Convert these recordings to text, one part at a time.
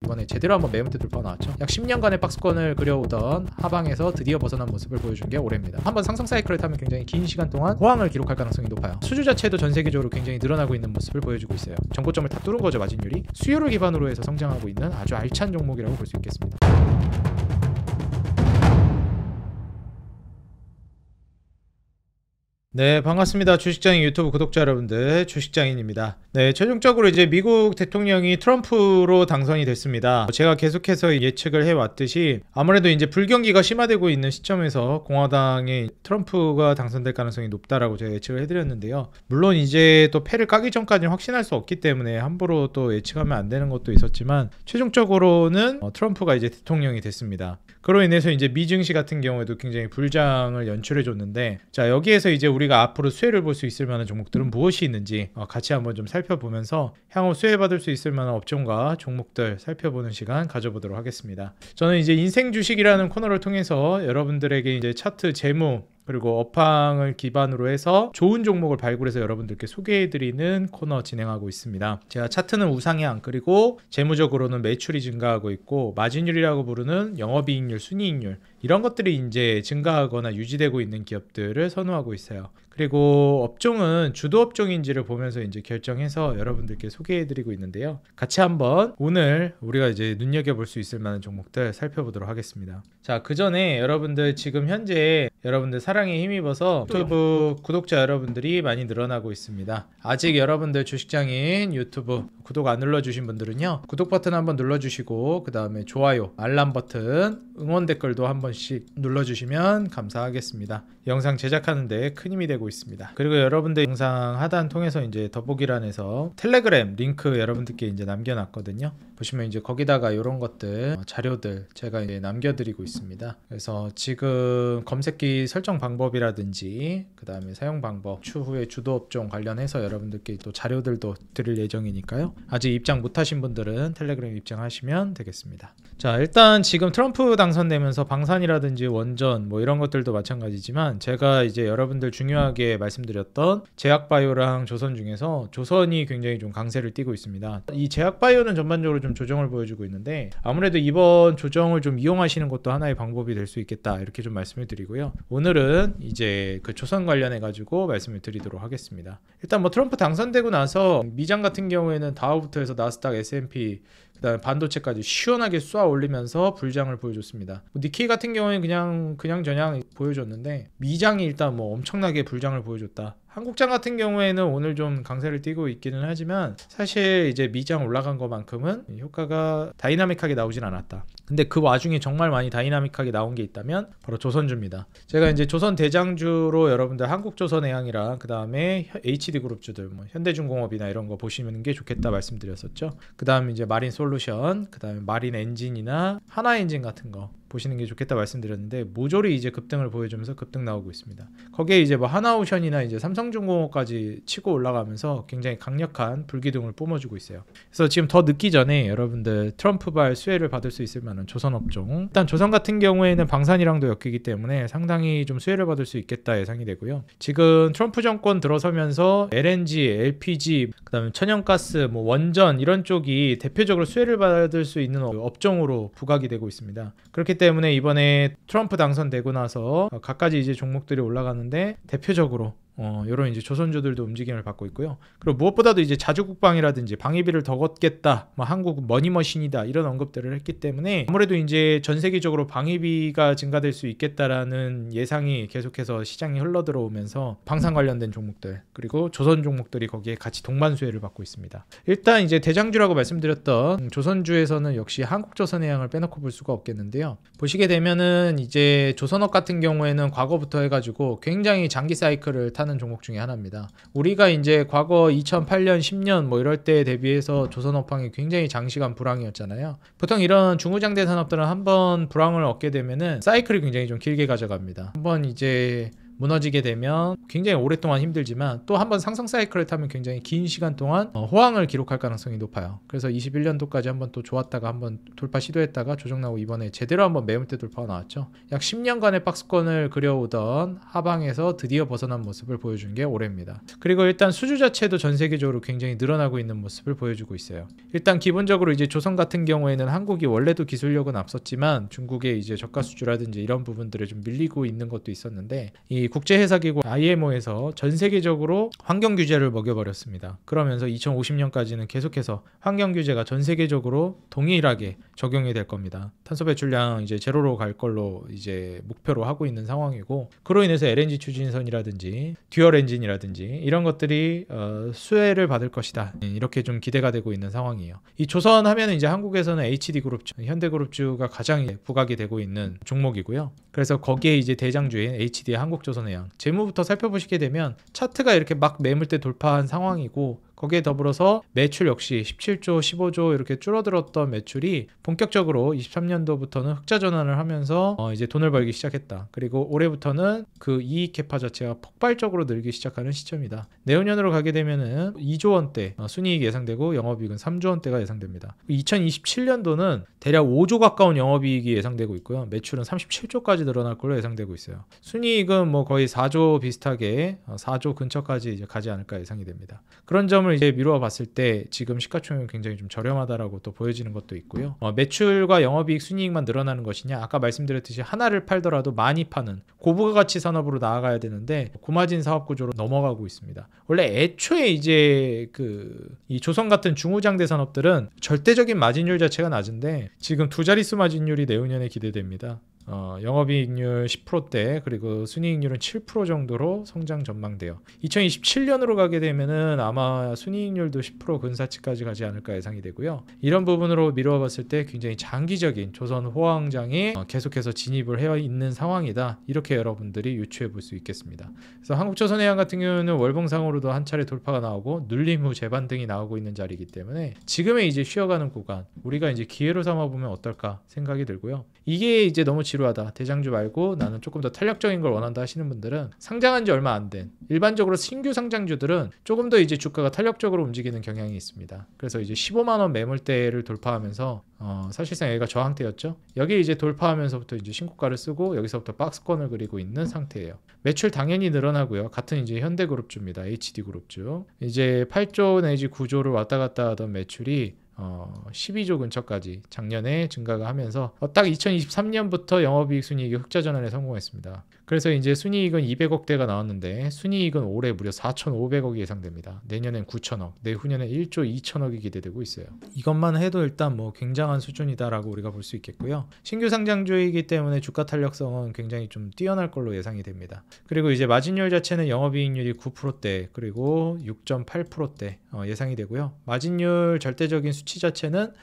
이번에 제대로 한번 매운대 돌파가 나왔죠. 약 10년간의 박스권을 그려오던 하방에서 드디어 벗어난 모습을 보여준 게 올해입니다. 한번 상승 사이클을 타면 굉장히 긴 시간 동안 호황을 기록할 가능성이 높아요. 수주 자체도 전 세계적으로 굉장히 늘어나고 있는 모습을 보여주고 있어요. 정고점을 다 뚫은 거죠. 마진율이 수요를 기반으로 해서 성장하고 있는 아주 알찬 종목이라고 볼 수 있겠습니다. 네, 반갑습니다. 주식장인 유튜브 구독자 여러분들, 주식장인입니다. 네, 최종적으로 이제 미국 대통령이 트럼프로 당선이 됐습니다. 제가 계속해서 예측을 해왔듯이 아무래도 이제 불경기가 심화되고 있는 시점에서 공화당의 트럼프가 당선될 가능성이 높다라고 제가 예측을 해드렸는데요. 물론 이제 또 패를 까기 전까지는 확신할 수 없기 때문에 함부로 또 예측하면 안 되는 것도 있었지만 최종적으로는 트럼프가 이제 대통령이 됐습니다. 그로 인해서 이제 미 증시 같은 경우에도 굉장히 불장을 연출해 줬는데, 자, 여기에서 이제 우리가 앞으로 수혜를 볼 수 있을 만한 종목들은 무엇이 있는지 같이 한번 좀 살펴보면서 향후 수혜받을 수 있을 만한 업종과 종목들 살펴보는 시간 가져보도록 하겠습니다. 저는 이제 인생 주식이라는 코너를 통해서 여러분들에게 이제 차트, 재무, 그리고 업황을 기반으로 해서 좋은 종목을 발굴해서 여러분들께 소개해드리는 코너 진행하고 있습니다. 제가 차트는 우상향, 그리고 재무적으로는 매출이 증가하고 있고 마진율이라고 부르는 영업이익률, 순이익률 이런 것들이 이제 증가하거나 유지되고 있는 기업들을 선호하고 있어요. 그리고 업종은 주도 업종인지를 보면서 이제 결정해서 여러분들께 소개해드리고 있는데요. 같이 한번 오늘 우리가 이제 눈여겨볼 수 있을 만한 종목들 살펴보도록 하겠습니다. 자, 그 전에 여러분들 지금 현재 여러분들 사랑에 힘입어서 유튜브 구독자 여러분들이 많이 늘어나고 있습니다. 아직 여러분들 주식장인 유튜브 구독 안 눌러주신 분들은요, 구독 버튼 한번 눌러주시고 그 다음에 좋아요, 알람 버튼, 응원 댓글도 한 번씩 눌러주시면 감사하겠습니다. 영상 제작하는데 큰 힘이 되고 있습니다. 그리고 여러분들 영상 하단 통해서 이제 더보기란에서 텔레그램 링크 여러분들께 이제 남겨놨거든요. 보시면 이제 거기다가 이런 것들 자료들 제가 이제 남겨드리고 있습니다. 그래서 지금 검색기 설정 방법이라든지 그 다음에 사용 방법, 추후에 주도 업종 관련해서 여러분들께 또 자료들도 드릴 예정이니까요. 아직 입장 못하신 분들은 텔레그램 입장하시면 되겠습니다. 자, 일단 지금 트럼프 당선되면서 방산이라든지 원전 뭐 이런 것들도 마찬가지지만 제가 이제 여러분들 중요하게 말씀드렸던 제약바이오랑 조선 중에서 조선이 굉장히 좀 강세를 띠고 있습니다. 이 제약바이오는 전반적으로 좀 조정을 보여주고 있는데 아무래도 이번 조정을 좀 이용하시는 것도 하나의 방법이 될 수 있겠다 이렇게 좀 말씀을 드리고요. 오늘은 이제 그 조선 관련해 가지고 말씀을 드리도록 하겠습니다. 일단 뭐 트럼프 당선되고 나서 미장 같은 경우에는 다우부터 해서 나스닥, S&P 그다음에 반도체까지 시원하게 쏘아 올리면서 불장을 보여줬습니다. 니케이 같은 경우에는 그냥 보여줬는데 미장이 일단 뭐 엄청나게 불장을 보여줬다. 한국장 같은 경우에는 오늘 좀 강세를 띠고 있기는 하지만 사실 이제 미장 올라간 것만큼은 효과가 다이나믹하게 나오진 않았다. 근데 그 와중에 정말 많이 다이나믹하게 나온 게 있다면 바로 조선주입니다. 제가 이제 조선 대장주로 여러분들 한국조선해양이랑 그 다음에 HD그룹주들 뭐 현대중공업이나 이런 거 보시는 게 좋겠다 말씀드렸었죠. 그 다음 이제 마린솔루션, 그 다음에 마린엔진이나 하나엔진 같은 거 보시는 게 좋겠다 말씀드렸는데 모조리 이제 급등을 보여주면서 급등 나오고 있습니다. 거기에 이제 뭐 하나오션이나 이제 삼성중공업까지 치고 올라가면서 굉장히 강력한 불기둥을 뿜어주고 있어요. 그래서 지금 더 늦기 전에 여러분들 트럼프발 수혜를 받을 수 있을 만한 조선업종, 일단 조선 같은 경우에는 방산이랑도 엮이기 때문에 상당히 좀 수혜를 받을 수 있겠다 예상이 되고요. 지금 트럼프 정권 들어서면서 LNG, LPG, 그다음에 천연가스, 뭐 원전 이런 쪽이 대표적으로 수혜를 받을 수 있는 업종으로 부각이 되고 있습니다. 그렇기 때문에 이번에 트럼프 당선되고 나서 갖가지 이제 종목들이 올라가는데 대표적으로 이런 이제 조선주들도 움직임을 받고 있고요. 그리고 무엇보다도 이제 자주국방이라든지 방위비를 더 걷겠다, 뭐 한국 머니머신이다 이런 언급들을 했기 때문에 아무래도 이제 전 세계적으로 방위비가 증가될 수 있겠다라는 예상이 계속해서 시장에 흘러들어오면서 방산 관련된 종목들 그리고 조선 종목들이 거기에 같이 동반 수혜를 받고 있습니다. 일단 이제 대장주라고 말씀드렸던 조선주에서는 역시 한국조선해양을 빼놓고 볼 수가 없겠는데요. 보시게 되면은 이제 조선업 같은 경우에는 과거부터 해가지고 굉장히 장기 사이클을 타는 종목 중에 하나입니다. 우리가 이제 과거 2008년, 10년 뭐 이럴 때 대비해서 조선업황이 굉장히 장시간 불황이었잖아요. 보통 이런 중후장대 산업들은 한번 불황을 얻게 되면은 사이클이 굉장히 좀 길게 가져갑니다. 한번 이제 무너지게 되면 굉장히 오랫동안 힘들지만 또 한번 상승 사이클을 타면 굉장히 긴 시간 동안 호황을 기록할 가능성이 높아요. 그래서 21년도까지 한번 또 좋았다가 한번 돌파 시도했다가 조정 나고 이번에 제대로 한번 매물대 돌파가 나왔죠. 약 10년간의 박스권을 그려오던 하방에서 드디어 벗어난 모습을 보여준 게 올해입니다. 그리고 일단 수주 자체도 전 세계적으로 굉장히 늘어나고 있는 모습을 보여주고 있어요. 일단 기본적으로 이제 조선 같은 경우에는 한국이 원래도 기술력은 앞섰지만 중국의 이제 저가 수주라든지 이런 부분들에 좀 밀리고 있는 것도 있었는데 이 국제회사기구 IMO에서 전 세계적으로 환경 규제를 먹여버렸습니다. 그러면서 2050년까지는 계속해서 환경 규제가 전 세계적으로 동일하게 적용이 될 겁니다. 탄소 배출량 이제 제로로 갈 걸로 이제 목표로 하고 있는 상황이고, 그로 인해서 LNG 추진선이라든지 듀얼 엔진이라든지 이런 것들이 수혜를 받을 것이다. 이렇게 좀 기대가 되고 있는 상황이에요. 이 조선 하면 이제 한국에서는 HD그룹주, 현대그룹주가 가장 부각이 되고 있는 종목이고요. 그래서 거기에 이제 대장주인 HD의 한국조선해양 재무부터 살펴보시게 되면 차트가 이렇게 막 매물대 돌파한 상황이고, 거기에 더불어서 매출 역시 17조, 15조 이렇게 줄어들었던 매출이 본격적으로 23년도부터는 흑자 전환을 하면서 이제 돈을 벌기 시작했다. 그리고 올해부터는 그 이익 캐파 자체가 폭발적으로 늘기 시작하는 시점이다. 내후년으로 가게 되면은 2조 원대 순이익이 예상되고 영업이익은 3조 원대가 예상됩니다. 2027년도는 대략 5조 가까운 영업이익이 예상되고 있고요. 매출은 37조까지 늘어날 걸로 예상되고 있어요. 순이익은 뭐 거의 4조 비슷하게 4조 근처까지 이제 가지 않을까 예상이 됩니다. 그런 점을 이제 미루어 봤을 때 지금 시가총액은 굉장히 좀 저렴하다라고 또 보여지는 것도 있고요. 매출과 영업이익, 순이익만 늘어나는 것이냐? 아까 말씀드렸듯이 하나를 팔더라도 많이 파는 고부가가치 산업으로 나아가야 되는데 고마진 사업 구조로 넘어가고 있습니다. 원래 애초에 이제 이 조선 같은 중후장대 산업들은 절대적인 마진율 자체가 낮은데 지금 두 자릿수 마진율이 내후년에 기대됩니다. 영업이익률 10%대 그리고 순이익률은 7% 정도로 성장 전망돼요. 2027년으로 가게 되면은 아마 순이익률도 10% 근사치까지 가지 않을까 예상이 되고요. 이런 부분으로 미루어 봤을 때 굉장히 장기적인 조선 호황장에 계속해서 진입을 해 있는 상황이다. 이렇게 여러분들이 유추해 볼 수 있겠습니다. 그래서 한국조선해양 같은 경우는 월봉상으로도 한 차례 돌파가 나오고 눌림 후 재반등이 나오고 있는 자리이기 때문에 지금의 이제 쉬어가는 구간 우리가 이제 기회로 삼아 보면 어떨까 생각이 들고요. 이게 이제 너무 지루하다. 대장주 말고 나는 조금 더 탄력적인 걸 원한다 하시는 분들은 상장한 지 얼마 안 된 일반적으로 신규 상장주들은 조금 더 이제 주가가 탄력적으로 움직이는 경향이 있습니다. 그래서 이제 15만 원 매물대를 돌파하면서 사실상 여기가 저항대였죠. 여기 이제 돌파하면서부터 이제 신고가를 쓰고 여기서부터 박스권을 그리고 있는 상태예요. 매출 당연히 늘어나고요. 같은 이제 현대그룹주입니다. HD그룹주. 이제 8조 내지 9조를 왔다 갔다 하던 매출이 12조 근처까지 작년에 증가가 하면서 딱 2023년부터 영업이익 순이익이 흑자 전환에 성공했습니다. 그래서 이제 순이익은 200억대가 나왔는데 순이익은 올해 무려 4,500억이 예상됩니다. 내년엔 9천억, 내후년엔 1조 2천억이 기대되고 있어요. 이것만 해도 일단 뭐 굉장한 수준이다라고 우리가 볼 수 있겠고요. 신규 상장주이기 때문에 주가 탄력성은 굉장히 좀 뛰어날 걸로 예상이 됩니다. 그리고 이제 마진율 자체는 영업이익률이 9%대 그리고 6.8%대 예상이 되고요. 마진율 절대적인 수치 자체는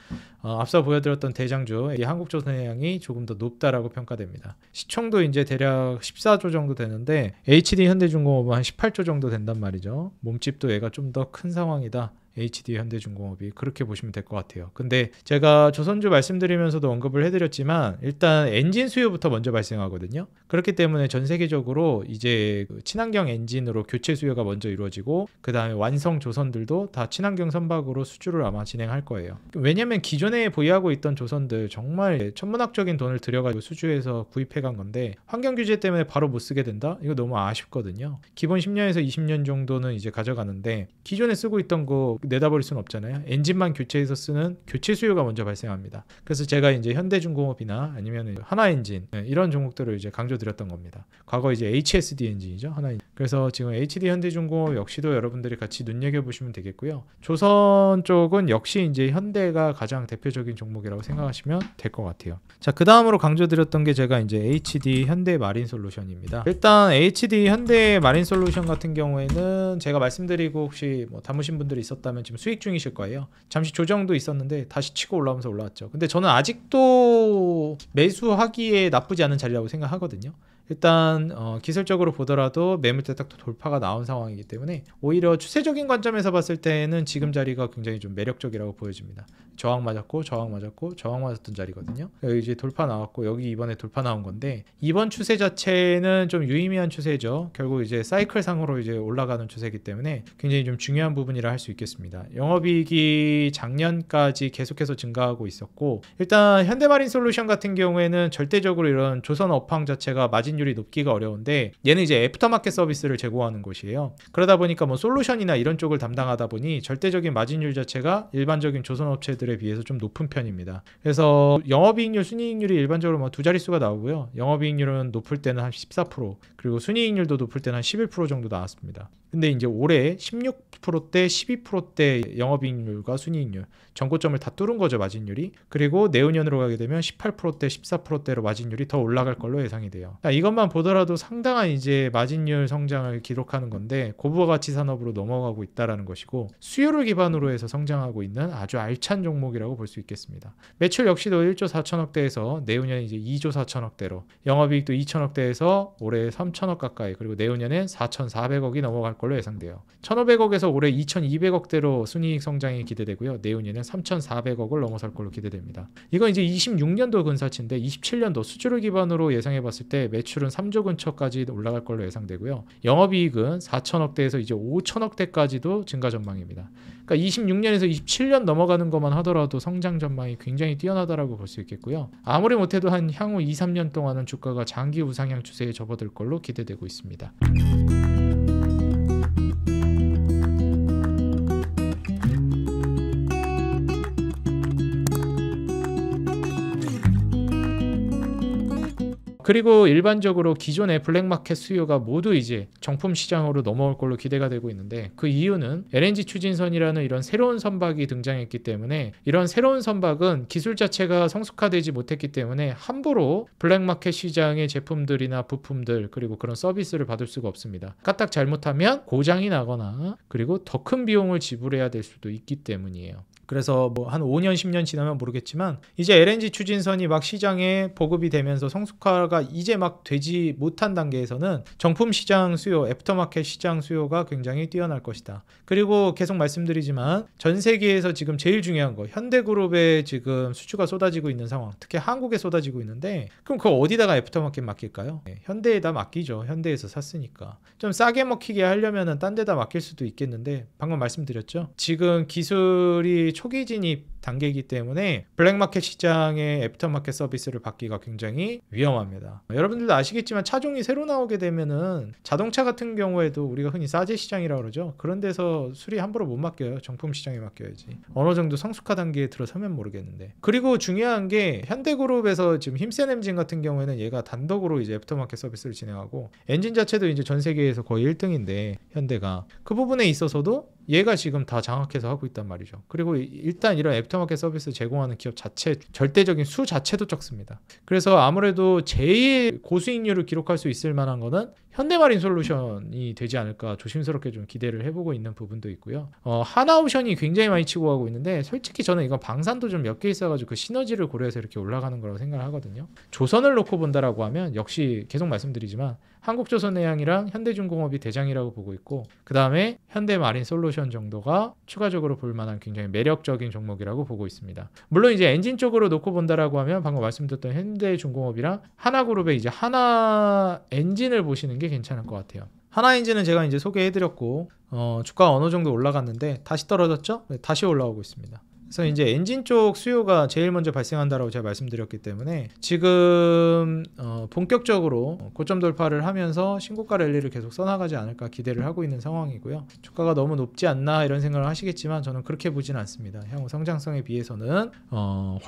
앞서 보여드렸던 대장주 한국조선해양이 조금 더 높다라고 평가됩니다. 시총도 이제 대략 14조 정도 되는데 HD 현대중공업은 한 18조 정도 된단 말이죠. 몸집도 얘가 좀 더 큰 상황이다. HD 현대중공업이 그렇게 보시면 될 것 같아요. 근데 제가 조선주 말씀드리면서도 언급을 해드렸지만 일단 엔진 수요부터 먼저 발생하거든요. 그렇기 때문에 전 세계적으로 이제 친환경 엔진으로 교체 수요가 먼저 이루어지고 그 다음에 완성 조선들도 다 친환경 선박으로 수주를 아마 진행할 거예요. 왜냐면 기존에 보유하고 있던 조선들 정말 천문학적인 돈을 들여가지고 수주해서 구입해 간 건데 환경 규제 때문에 바로 못 쓰게 된다? 이거 너무 아쉽거든요. 기본 10년에서 20년 정도는 이제 가져가는데 기존에 쓰고 있던 거 내다버릴 수는 없잖아요. 엔진만 교체해서 쓰는 교체 수요가 먼저 발생합니다. 그래서 제가 이제 현대중공업이나 아니면 하나엔진 이런 종목들을 이제 강조드렸던 겁니다. 과거 이제 HSD 엔진이죠. 하나엔진. 그래서 지금 HD 현대중공업 역시도 여러분들이 같이 눈여겨보시면 되겠고요. 조선 쪽은 역시 이제 현대가 가장 대표적인 종목이라고 생각하시면 될 것 같아요. 자, 그 다음으로 강조드렸던 게 제가 이제 HD 현대 마린솔루션입니다. 일단 HD 현대 마린솔루션 같은 경우에는 제가 말씀드리고 혹시 뭐 담으신 분들이 있었다면 지금 수익 중이실 거예요. 잠시 조정도 있었는데 다시 치고 올라오면서 올라왔죠. 근데 저는 아직도 매수하기에 나쁘지 않은 자리라고 생각하거든요. 일단 기술적으로 보더라도 매물대 딱 돌파가 나온 상황이기 때문에 오히려 추세적인 관점에서 봤을 때는 지금 자리가 굉장히 좀 매력적이라고 보여집니다. 저항 맞았고 저항 맞았고 저항 맞았던 자리거든요. 여기 이제 돌파 나왔고 여기 이번에 돌파 나온 건데 이번 추세 자체는 좀 유의미한 추세죠. 결국 이제 사이클 상으로 이제 올라가는 추세이기 때문에 굉장히 좀 중요한 부분이라 할 수 있겠습니다. 영업이익이 작년까지 계속해서 증가하고 있었고 일단 현대마린솔루션 같은 경우에는 절대적으로 이런 조선 업황 자체가 마진율이 높기가 어려운데 얘는 이제 애프터마켓 서비스를 제공하는 곳이에요. 그러다 보니까 뭐 솔루션이나 이런 쪽을 담당하다 보니 절대적인 마진율 자체가 일반적인 조선 업체들에 비해서 좀 높은 편입니다. 그래서 영업이익률, 순이익률이 일반적으로 뭐 두 자릿수가 나오고요. 영업이익률은 높을 때는 한 14%, 그리고 순이익률도 높을 때는 한 11% 정도 나왔습니다. 근데 이제 올해 16%대, 12%대 영업이익률과 순이익률 전고점을 다 뚫은 거죠, 마진율이. 그리고 내후년으로 가게 되면 18%대, 14%대로 마진율이 더 올라갈 걸로 예상이 돼요. 이것만 보더라도 상당한 이제 마진율 성장을 기록하는 건데 고부가 가치 산업으로 넘어가고 있다라는 것이고 수요를 기반으로 해서 성장하고 있는 아주 알찬 종목이라고 볼 수 있겠습니다. 매출 역시도 1조 4천억대에서 내후년 이제 2조 4천억대로, 영업이익도 2천억대에서 올해 3천억 가까이, 그리고 내후년엔 4,400억이 넘어갈 걸로 예상돼요. 1,500억에서 올해 2,200억대로 순이익 성장이 기대되고요. 내후년엔 3,400억을 넘어설 걸로 기대됩니다. 이건 이제 26년도 근사치인데 27년도 수주를 기반으로 예상해 봤을 때 매출은 3조 근처까지 올라갈 걸로 예상되고요. 영업이익은 4천억대에서 이제 5천억대까지도 증가 전망입니다. 그러니까 26년에서 27년 넘어가는 것만 하더라도 성장 전망이 굉장히 뛰어나다라고 볼 수 있겠고요. 아무리 못해도 한 향후 2, 3년 동안은 주가가 장기 우상향 추세에 접어들 걸로 기대되고 있습니다. 그리고 일반적으로 기존의 블랙마켓 수요가 모두 이제 정품 시장으로 넘어올 걸로 기대가 되고 있는데 그 이유는 LNG 추진선이라는 이런 새로운 선박이 등장했기 때문에 이런 새로운 선박은 기술 자체가 성숙화되지 못했기 때문에 함부로 블랙마켓 시장의 제품들이나 부품들 그리고 그런 서비스를 받을 수가 없습니다. 까딱 잘못하면 고장이 나거나 그리고 더 큰 비용을 지불해야 될 수도 있기 때문이에요. 그래서 뭐 한 5년 10년 지나면 모르겠지만 이제 LNG 추진선이 막 시장에 보급이 되면서 성숙화가 이제 막 되지 못한 단계에서는 정품 시장 수요, 애프터마켓 시장 수요가 굉장히 뛰어날 것이다. 그리고 계속 말씀드리지만 전 세계에서 지금 제일 중요한 거 현대그룹에 지금 수주가 쏟아지고 있는 상황, 특히 한국에 쏟아지고 있는데 그럼 그거 어디다가 애프터마켓 맡길까요? 현대에다 맡기죠. 현대에서 샀으니까. 좀 싸게 먹히게 하려면은 딴 데다 맡길 수도 있겠는데 방금 말씀드렸죠. 지금 기술이 초기 진입 단계이기 때문에 블랙마켓 시장의 애프터마켓 서비스를 받기가 굉장히 위험합니다. 여러분들도 아시겠지만 차종이 새로 나오게 되면은 자동차 같은 경우에도 우리가 흔히 싸제 시장이라고 그러죠. 그런 데서 수리 함부로 못 맡겨요. 정품 시장에 맡겨야지. 어느 정도 성숙화 단계에 들어서면 모르겠는데. 그리고 중요한 게 현대그룹에서 지금 힘센 엔진 같은 경우에는 얘가 단독으로 이제 애프터마켓 서비스를 진행하고 엔진 자체도 이제 전 세계에서 거의 1등인데 현대가 그 부분에 있어서도 얘가 지금 다 장악해서 하고 있단 말이죠. 그리고 일단 이런 애프터마켓 서비스 제공하는 기업 자체 절대적인 수 자체도 적습니다. 그래서 아무래도 제일 고수익률을 기록할 수 있을 만한 거는 현대마린솔루션이 되지 않을까 조심스럽게 좀 기대를 해보고 있는 부분도 있고요. 하나오션이 굉장히 많이 치고 가고 있는데 솔직히 저는 이건 방산도 좀 몇 개 있어가지고 그 시너지를 고려해서 이렇게 올라가는 거라고 생각을 하거든요. 조선을 놓고 본다라고 하면 역시 계속 말씀드리지만 한국조선해양이랑 현대중공업이 대장이라고 보고 있고 그 다음에 현대마린솔루션 정도가 추가적으로 볼 만한 굉장히 매력적인 종목이라고 보고 있습니다. 물론 이제 엔진 쪽으로 놓고 본다라고 하면 방금 말씀드렸던 현대중공업이랑 하나그룹의 이제 하나 엔진을 보시는 게 괜찮을 것 같아요. 하나 엔진은 제가 이제 소개해드렸고 주가가 어느 정도 올라갔는데 다시 떨어졌죠? 네, 다시 올라오고 있습니다. 그래서 이제 엔진 쪽 수요가 제일 먼저 발생한다라고 제가 말씀드렸기 때문에 지금 본격적으로 고점 돌파를 하면서 신고가 랠리를 계속 써나가지 않을까 기대를 하고 있는 상황이고요. 주가가 너무 높지 않나 이런 생각을 하시겠지만 저는 그렇게 보지는 않습니다. 향후 성장성에 비해서는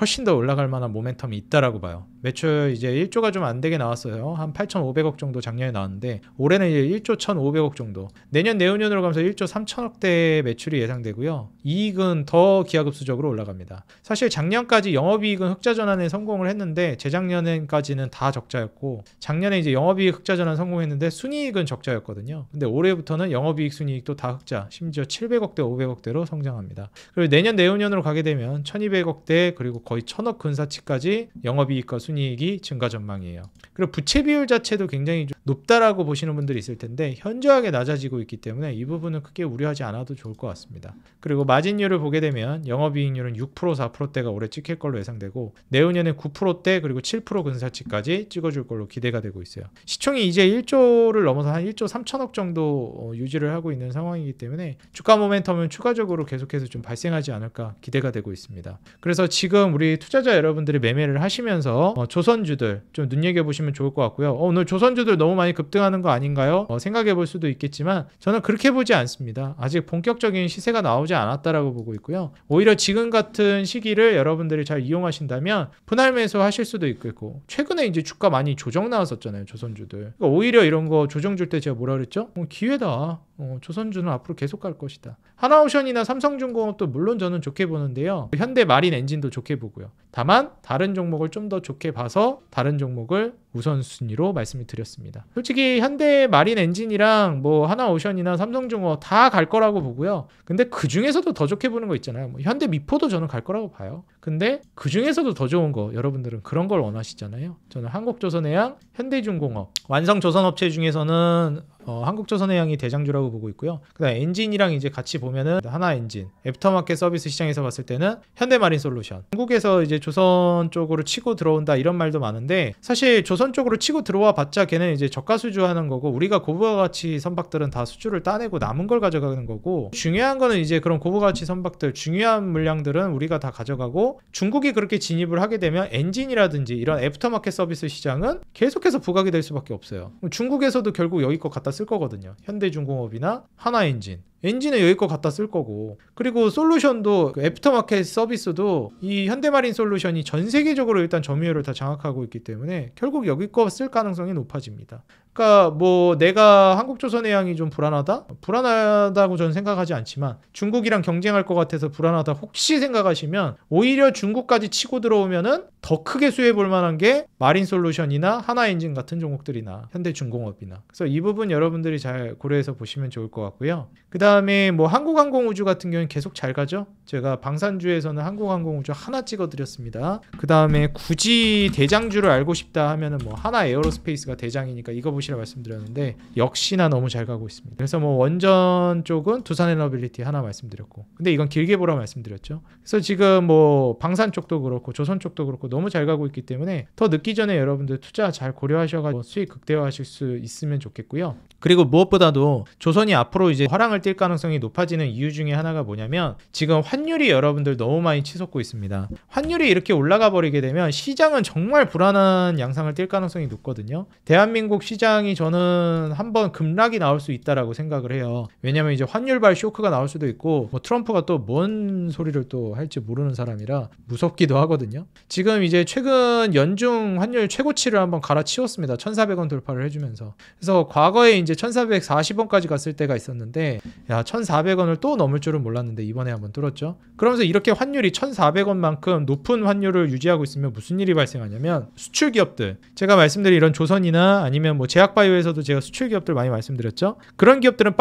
훨씬 더 올라갈 만한 모멘텀이 있다라고 봐요. 매출 이제 1조가 좀 안 되게 나왔어요. 한 8,500억 정도 작년에 나왔는데 올해는 이제 1조 1,500억 정도, 내년 내후년으로 가면서 1조 3천억대 매출이 예상되고요. 이익은 더 기하급수 지수적으로 올라갑니다. 사실 작년까지 영업이익은 흑자 전환에 성공을 했는데 재작년까지는 다 적자였고 작년에 이제 영업이익 흑자 전환 성공했는데 순이익은 적자였거든요. 근데 올해부터는 영업이익 순이익도 다 흑자, 심지어 700억대 500억대로 성장합니다. 그리고 내년 내후년으로 가게 되면 1200억대 그리고 거의 1000억 근사치까지 영업이익과 순이익이 증가 전망이에요. 그리고 부채 비율 자체도 굉장히 좀 높다라고 보시는 분들이 있을 텐데 현저하게 낮아지고 있기 때문에 이 부분은 크게 우려하지 않아도 좋을 것 같습니다. 그리고 마진율을 보게 되면 영업이익률은 6% 4%대가 올해 찍힐 걸로 예상되고 내후년에 9%대 그리고 7% 근사치까지 찍어줄 걸로 기대가 되고 있어요. 시총이 이제 1조를 넘어서 한 1조 3천억 정도 유지를 하고 있는 상황이기 때문에 주가 모멘텀은 추가적으로 계속해서 좀 발생하지 않을까 기대가 되고 있습니다. 그래서 지금 우리 투자자 여러분들이 매매를 하시면서 조선주들 좀 눈여겨보시면 좋을 것 같고요. 오늘 조선주들 너무 많이 급등하는 거 아닌가요? 생각해 볼 수도 있겠지만 저는 그렇게 보지 않습니다. 아직 본격적인 시세가 나오지 않았다라고 보고 있고요. 오히려 지금 같은 시기를 여러분들이 잘 이용하신다면 분할 매수 하실 수도 있겠고 최근에 이제 주가 많이 조정 나왔었잖아요. 조선주들. 그러니까 오히려 이런 거 조정 줄 때 제가 뭐라 그랬죠? 기회다. 조선주는 앞으로 계속 갈 것이다. 하나오션이나 삼성중공업도 물론 저는 좋게 보는데요. 현대마린 엔진도 좋게 보고요. 다만 다른 종목을 좀 더 좋게 봐서 다른 종목을 우선순위로 말씀을 드렸습니다. 솔직히 현대마린 엔진이랑 뭐 하나오션이나 삼성중공업 다 갈 거라고 보고요. 근데 그 중에서도 더 좋게 보는 거 있잖아요. 뭐 현대미포도 저는 갈 거라고 봐요. 근데 그 중에서도 더 좋은 거 여러분들은 그런 걸 원하시잖아요. 저는 한국조선해양, 현대중공업, 완성조선업체 중에서는 한국조선해양이 대장주라고 보고 있고요. 그다음 엔진이랑 이제 같이 보면은 하나엔진, 애프터마켓 서비스 시장에서 봤을 때는 현대마린솔루션. 한국에서 이제 조선 쪽으로 치고 들어온다 이런 말도 많은데 사실 조선 쪽으로 치고 들어와 봤자 걔는 이제 저가 수주하는 거고 우리가 고부가가치 선박들은 다 수주를 따내고 남은 걸 가져가는 거고 중요한 거는 이제 그런 고부가치 선박들 중요한 물량들은 우리가 다 가져가고 중국이 그렇게 진입을 하게 되면 엔진이라든지 이런 애프터마켓 서비스 시장은 계속해서 부각이 될 수밖에 없어요. 중국에서도 결국 여기 거 갖다 쓸 거거든요. 현대중공업이나 하나엔진. 엔진은 여기 거 갖다 쓸 거고 그리고 솔루션도 애프터마켓 서비스도 이 현대마린 솔루션이 전 세계적으로 일단 점유율을 다 장악하고 있기 때문에 결국 여기 거 쓸 가능성이 높아집니다. 그러니까 뭐 내가 한국조선해양이 좀 불안하다고 저는 생각하지 않지만 중국이랑 경쟁할 것 같아서 불안하다 혹시 생각하시면 오히려 중국까지 치고 들어오면은 더 크게 수혜해 볼 만한 게 마린솔루션이나 하나엔진 같은 종목들이나 현대중공업이나 그래서 이 부분 여러분들이 잘 고려해서 보시면 좋을 것 같고요. 그 다음에 뭐 한국항공우주 같은 경우는 계속 잘 가죠. 제가 방산주에서는 한국항공우주 하나 찍어드렸습니다. 그 다음에 굳이 대장주를 알고 싶다 하면은 뭐 하나 에어로스페이스가 대장이니까 이거 보시라 말씀드렸는데 역시나 너무 잘 가고 있습니다. 그래서 뭐 원전 쪽은 두산에너빌리티 하나 말씀드렸고 근데 이건 길게 보라 말씀드렸죠. 그래서 지금 뭐 방산 쪽도 그렇고 조선 쪽도 그렇고 너무 잘 가고 있기 때문에 더 늦기 전에 여러분들 투자 잘 고려하셔가지고 수익 극대화하실 수 있으면 좋겠고요. 그리고 무엇보다도 조선이 앞으로 이제 화랑을 뛸 가능성이 높아지는 이유 중에 하나가 뭐냐면 지금 환율이 여러분들 너무 많이 치솟고 있습니다. 환율이 이렇게 올라가 버리게 되면 시장은 정말 불안한 양상을 띌 가능성이 높거든요. 대한민국 시장이 저는 한번 급락이 나올 수 있다라고 생각을 해요. 왜냐면 이제 환율발 쇼크가 나올 수도 있고 뭐 트럼프가 또 뭔 소리를 또 할지 모르는 사람이라 무섭기도 하거든요. 지금 이제 최근 연중 환율 최고치를 한번 갈아치웠습니다. 1,400원 돌파를 해주면서. 그래서 과거에 이제 1,440원까지 갔을 때가 있었는데 야 1,400원을 또 넘을 줄은 몰랐는데 이번에 한번 뚫었죠. 그러면서 이렇게 환율이 1,400원만큼 높은 환율을 유지하고 있으면 무슨 일이 발생하냐면 수출 기업들 제가 말씀드린 이런 조선이나 아니면 뭐 제약바이오에서도 제가 수출 기업들 많이 말씀드렸죠. 그런 기업들은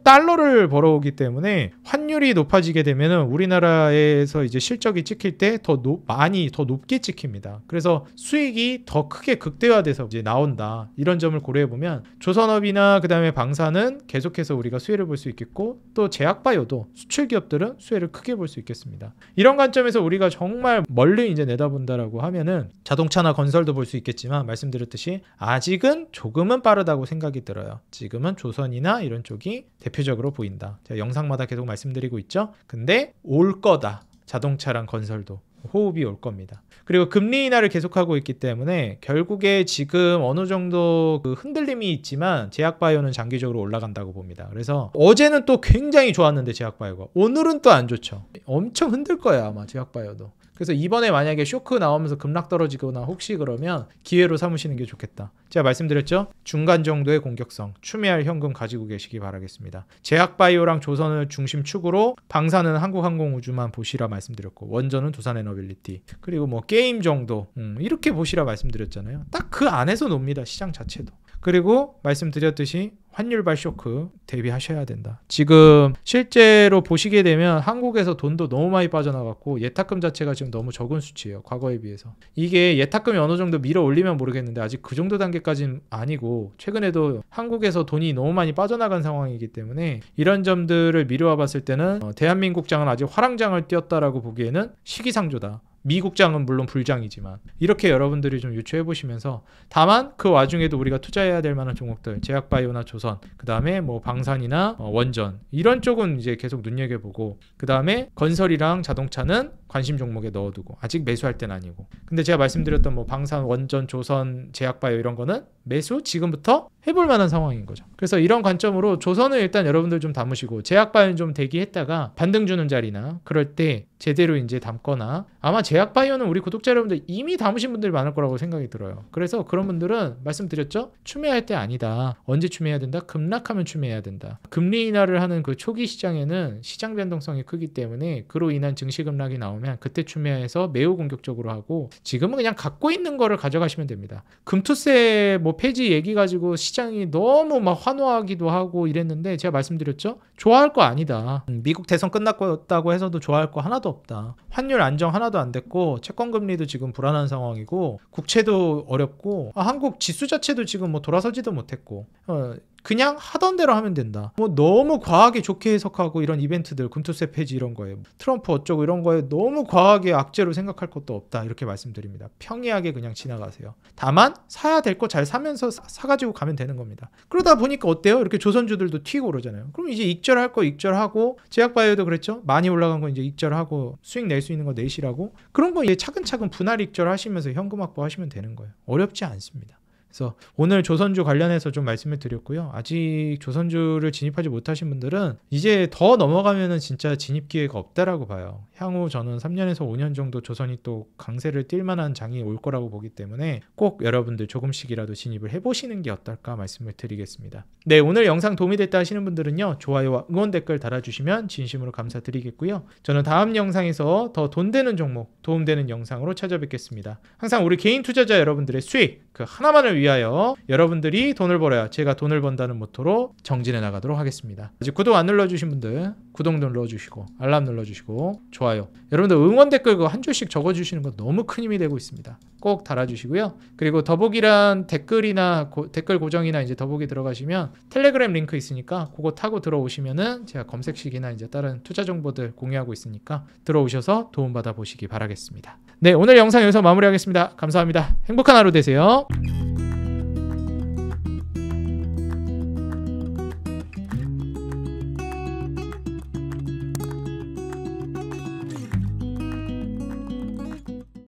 달러를 벌어오기 때문에 환율이 높아지게 되면은 우리나라에서 이제 실적이 찍힐 때 더 많이 더 높게 찍힙니다. 그래서 수익이 더 크게 극대화돼서 이제 나온다. 이런 점을 고려해 보면 조선업이나 그다음에 방사는 계속해서 우리가 수혜를 볼 수 있겠고 또 제약바이오도 수출 기업들은 수혜를 크게 볼 수 있겠습니다. 이런 관점에서 우리가 정말 멀리 이제 내다본다라고 하면은 자동차나 건설도 볼 수 있겠지만 말씀드렸듯이 아직은 조금은 빠르다고 생각이 들어요. 지금은 조선이나 이런 쪽이 대표적으로 보인다. 제가 영상마다 계속 말씀드리고 있죠. 근데 올 거다. 자동차랑 건설도 호흡이 올 겁니다. 그리고 금리 인하를 계속하고 있기 때문에 결국에 지금 어느 정도 그 흔들림이 있지만 제약바이오는 장기적으로 올라간다고 봅니다. 그래서 어제는 또 굉장히 좋았는데 제약바이오가 오늘은 또 안 좋죠. 엄청 흔들 거야 아마 제약바이오도. 그래서 이번에 만약에 쇼크 나오면서 급락 떨어지거나 혹시 그러면 기회로 삼으시는 게 좋겠다. 제가 말씀드렸죠? 중간 정도의 공격성, 추미할 현금 가지고 계시기 바라겠습니다. 제약바이오랑 조선을 중심축으로 방사는 한국항공우주만 보시라 말씀드렸고, 원전은 두산에너빌리티, 그리고 뭐 게임 정도 이렇게 보시라 말씀드렸잖아요. 딱 그 안에서 놉니다. 시장 자체도. 그리고 말씀드렸듯이 환율발 쇼크 대비하셔야 된다. 지금 실제로 보시게 되면 한국에서 돈도 너무 많이 빠져나갔고 예탁금 자체가 지금 너무 적은 수치예요. 과거에 비해서. 이게 예탁금이 어느 정도 밀어 올리면 모르겠는데 아직 그 정도 단계까지는 아니고 최근에도 한국에서 돈이 너무 많이 빠져나간 상황이기 때문에 이런 점들을 미루어 봤을 때는 대한민국장은 아직 화랑장을 띄었다라고 보기에는 시기상조다. 미국장은 물론 불장이지만 이렇게 여러분들이 좀 유추해 보시면서, 다만 그 와중에도 우리가 투자해야 될 만한 종목들, 제약바이오나 조선, 그 다음에 뭐 방산이나 원전 이런 쪽은 이제 계속 눈여겨보고, 그 다음에 건설이랑 자동차는 관심 종목에 넣어두고, 아직 매수할 때는 아니고. 근데 제가 말씀드렸던 뭐 방산, 원전, 조선, 제약바이오 이런 거는 매수 지금부터 해볼 만한 상황인 거죠. 그래서 이런 관점으로 조선은 일단 여러분들 좀 담으시고, 제약바이오는 좀 대기했다가 반등 주는 자리나 그럴 때 제대로 이제 담거나, 아마 제약바이오는 우리 구독자 여러분들 이미 담으신 분들이 많을 거라고 생각이 들어요. 그래서 그런 분들은 말씀드렸죠? 추매할 때 아니다. 언제 추매해야 된다? 급락하면 추매해야 된다. 금리 인하를 하는 그 초기 시장에는 시장 변동성이 크기 때문에 그로 인한 증시 급락이 나오면 그때 추매해서 매우 공격적으로 하고, 지금은 그냥 갖고 있는 거를 가져가시면 됩니다. 금투세 뭐 폐지 얘기 가지고 시장이 너무 막 환호하기도 하고 이랬는데 제가 말씀드렸죠? 좋아할 거 아니다. 미국 대선 끝났다고 해서도 좋아할 거 하나도 없다. 환율 안정 하나도 안 됐고, 채권금리도 지금 불안한 상황이고, 국채도 어렵고, 한국 지수 자체도 지금 뭐 돌아서지도 못했고, 그냥 하던 대로 하면 된다. 뭐 너무 과하게 좋게 해석하고 이런 이벤트들, 금투세 폐지 이런 거에 트럼프 어쩌고 이런 거에 너무 과하게 악재로 생각할 것도 없다. 이렇게 말씀드립니다. 평이하게 그냥 지나가세요. 다만 사야 될 거 잘 사면서 사가지고 가면 되는 겁니다. 그러다 보니까 어때요? 이렇게 조선주들도 튀고 그러잖아요. 그럼 이제 익절할 거 익절하고, 제약바이오도 그랬죠? 많이 올라간 거 이제 익절하고 수익 낼 수 있는 거 내시라고, 그런 거 이제 차근차근 분할 익절하시면서 현금 확보하시면 되는 거예요. 어렵지 않습니다. 그래서 오늘 조선주 관련해서 좀 말씀을 드렸고요. 아직 조선주를 진입하지 못하신 분들은 이제 더 넘어가면은 진짜 진입 기회가 없다라고 봐요. 향후 저는 3년에서 5년 정도 조선이 또 강세를 띌 만한 장이 올 거라고 보기 때문에 꼭 여러분들 조금씩이라도 진입을 해보시는 게 어떨까 말씀을 드리겠습니다. 네, 오늘 영상 도움이 됐다 하시는 분들은요, 좋아요와 응원 댓글 달아주시면 진심으로 감사드리겠고요. 저는 다음 영상에서 더 돈 되는 종목, 도움되는 영상으로 찾아뵙겠습니다. 항상 우리 개인 투자자 여러분들의 수익 그 하나만을 위하여 여러분들이 돈을 벌어야 제가 돈을 번다는 모토로 정진해 나가도록 하겠습니다. 아직 구독 안 눌러주신 분들 구독 눌러주시고 알람 눌러주시고 좋아요, 여러분들 응원 댓글 그거 한 줄씩 적어주시는 거 너무 큰 힘이 되고 있습니다. 꼭 달아주시고요. 그리고 더보기란 댓글이나 댓글 고정이나 이제 더보기 들어가시면 텔레그램 링크 있으니까 그거 타고 들어오시면은 제가 검색식이나 이제 다른 투자 정보들 공유하고 있으니까 들어오셔서 도움받아 보시기 바라겠습니다. 네, 오늘 영상 여기서 마무리하겠습니다. 감사합니다. 행복한 하루 되세요.